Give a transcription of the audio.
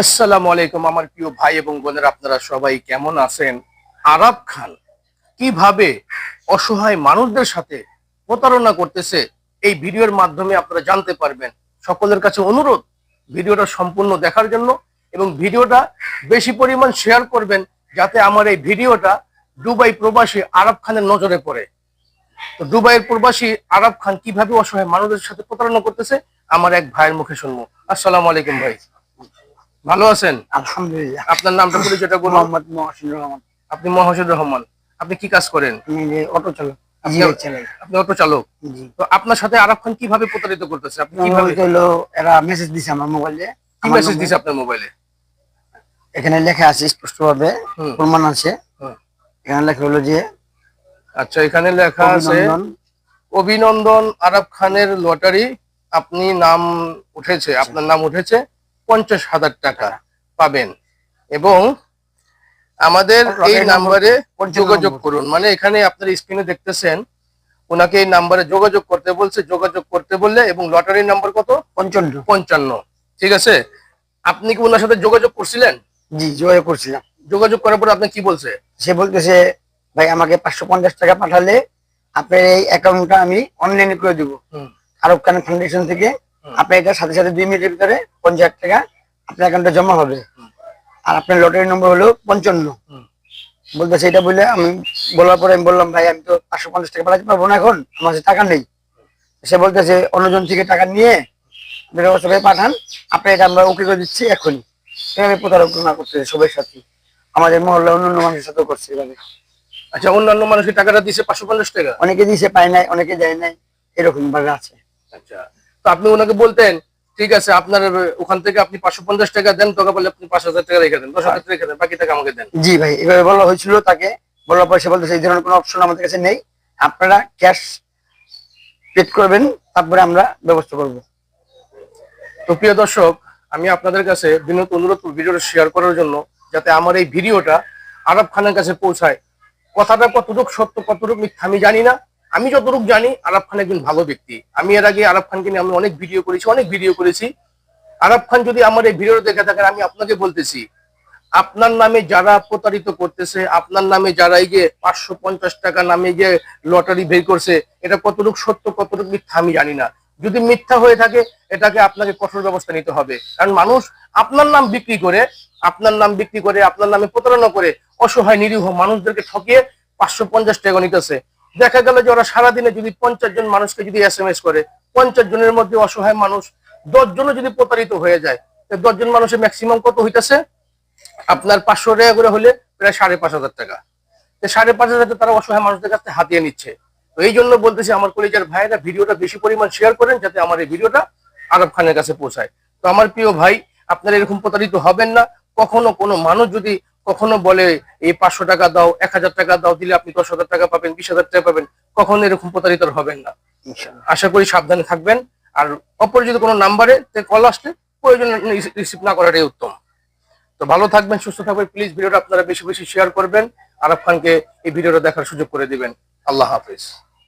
আসসালামু আলাইকুম আমার প্রিয় ভাই এবং বোনেরা, আপনারা সবাই কেমন আছেন? আরাব খান কিভাবে অসহায় মানুষদের সাথে প্রতারণা করতেছে এই ভিডিওর মাধ্যমে আপনারা জানতে পারবেন। সকলের কাছে অনুরোধ ভিডিওটা সম্পূর্ণ দেখার জন্য এবং ভিডিওটা বেশি পরিমাণ শেয়ার করবেন, যাতে আমার এই ভিডিওটা দুবাই প্রবাসী আরাব খানের নজরে পড়ে। তো দুবাইয়ের প্রবাসী আরাব খান কিভাবে অসহায় মানুষদের সাথে প্রতারণা করতেছে আমার এক ভাইয়ের মুখে শুনবো। আসসালামু আলাইকুম ভাই, ভালো আছেন? আলহামদুলিল্লাহ। আপনার নামটা পরিচয়টা বলুন। মোহাম্মদ মহসিন রহমান। আপনি মহসিন রহমান, আপনি কি কাজ করেন? আমি যে অটো চালক। জি আপনি চালাই। আপনি অটো চালক। জি। তো আপনার সাথে আরাব খান কিভাবে প্রতারিত করতেছে? আপনি কিভাবে, হলো এরা মেসেজ দিছে আমার মোবাইলে। কি মেসেজ দিছে আপনার মোবাইলে? এখানে লেখা আছে স্পষ্ট ভাবে, প্রমাণ আছে। এখানে লেখা হলো যে, আচ্ছা এখানে লেখা আছে অভিনন্দন আরাব খানের লটারি, আপনি নাম উঠেছে, আপনার নাম উঠেছে 50,000 টাকা পাবেন এবং আমাদের এই নাম্বারে যোগাযোগ করুন। মানে এখানে আপনার স্ক্রিনে দেখতেছেন ওনাকে এই নাম্বারে যোগাযোগ করতে বলছে, যোগাযোগ করতে বললে এবং লটারির নাম্বার কত? 55। ঠিক আছে, আপনি কি ওনার সাথে যোগাযোগ করছিলেন? জি যোগাযোগ করছিলাম। যোগাযোগ করার পর আপনি কি বলছে? সে বলতেছে ভাই আমাকে 550 টাকা পাঠালে আপনার এই অ্যাকাউন্টটা আমি অনলাইনে করে দিব আরব খান ফাউন্ডেশন থেকে। আপনার এটা সাথে সাথে 2 মিনিটের ভিতরে 50,000 টাকা আপনার অ্যাকাউন্টে জমা হবে। আর আপনার লটারি নম্বর হলো 55। বলতেছে এটা বলে আমি বলার পরে আমি বললাম ভাই আমি তো 550 টাকা পাঠাতে পারবো না, এখন আমার কাছে টাকা নেই। সে বলতেছে অন্যজন থেকে টাকা নিয়ে ব্যবস্থা করে পাঠান, আপনি এটা আমরা ওকে করে দিচ্ছি এখনই। এভাবে প্রতারণা করতেছে সবার সাথে, আমাদের মহল্লা অন্যান্য মানুষের সাথেও করছে এভাবে। আচ্ছা, অন্যান্য মানুষকে টাকাটা দিছে 550 টাকা? অনেকে দিছে পায় নাই, অনেকে দেয় নাই, এরকম ভাবে আছে। আচ্ছা, তো আপনি ওনাকে বলতেন ঠিক আছে আপনার ওখান থেকে আপনি 550 টাকা দেন, টাকা বলে আপনি 5,000 টাকা রেখে দেন, 10,000 টাকা রেখে দেন, বাকি টাকা আমাকে দেন। জি ভাই, এভাবে বলা হয়েছিল তাকে। বলার পর সে বলতেছে এই ধরনের কোনো অপশন আমাদের কাছে নেই, আপনারা ক্যাশ পেড করবেন, তারপরে আমরা ব্যবস্থা করব। তো প্রিয় দর্শক, আমি আপনাদের কাছে বিনীত অনুরোধ ভিডিওটা শেয়ার করার জন্য, যাতে আমার এই ভিডিওটা আরাব খানের কাছে পৌঁছায়। কথাটা কতটুকু সত্য কতটুকু মিথ্যা আমি জানি না, আমি যতটুকু জানি আরাব খান একজন ভালো ব্যক্তি। আমি এর আগে আরাব খানকে নিয়ে আমি অনেক ভিডিও করেছি। আরাব খান যদি আমার এই ভিডিও দেখে থাকেন, আমি আপনাকে বলতেছি আপনার নামে যারা প্রতারিত করতেছে, আপনার নামে যারা এই যে 550 টাকা নামে যে লটারি বের করছে, এটা কতটুকু সত্য কতটুকু মিথ্যা আমি জানি না। যদি মিথ্যা হয়ে থাকে এটাকে আপনাকে কঠোর ব্যবস্থা নিতে হবে, কারণ মানুষ আপনার নাম বিক্রি করে আপনার নামে প্রতারণা করে অসহায় নিরীহ মানুষদেরকে ঠকিয়ে 550 টাকা নিতেছে। দেখা গেল যে ওরা সারাদিনে যদি 50 জন মানুষকে যদি SMS করে, 50 জনের মধ্যে অসহায় মানুষ 10 জনও যদি প্রতারিত হয়ে যায়, 10 জন মানুষের ম্যাক্সিমাম কত হইতেছে? আপনার 500 টাকা করে হলে প্রায় 5,500 টাকা। 5,500 তারা অসহায় মানুষদের কাছে হাতিয়ে নিচ্ছে। তো এই জন্য বলতেছি আমার কলিজার ভাইয়েরা ভিডিওটা বেশি পরিমাণ শেয়ার করেন, যাতে আমার এই ভিডিওটা আরব খানের কাছে পৌঁছায়। তো আমার প্রিয় ভাই, আপনারা এরকম প্রতারিত হবেন না। কখনো কোনো মানুষ যদি কখনো বলে এই 500 টাকা দাও, 1,000 টাকা দাও, দিলে আপনি 10,000 টাকা পাবেন, 20,000 টাকা পাবেন, কখনো এরকম প্রতারিত হবেন না। আশা করি সাবধানে থাকবেন। আর অপরিচিত কোনো নাম্বারে কল আসলে প্রয়োজন রিসিভ না করাটাই উত্তম। তো ভালো থাকবেন, সুস্থ থাকবেন। প্লিজ ভিডিওটা আপনারা বেশি বেশি শেয়ার করবেন, আরব খানকে এই ভিডিওটা দেখার সুযোগ করে দিবেন। আল্লাহ হাফেজ।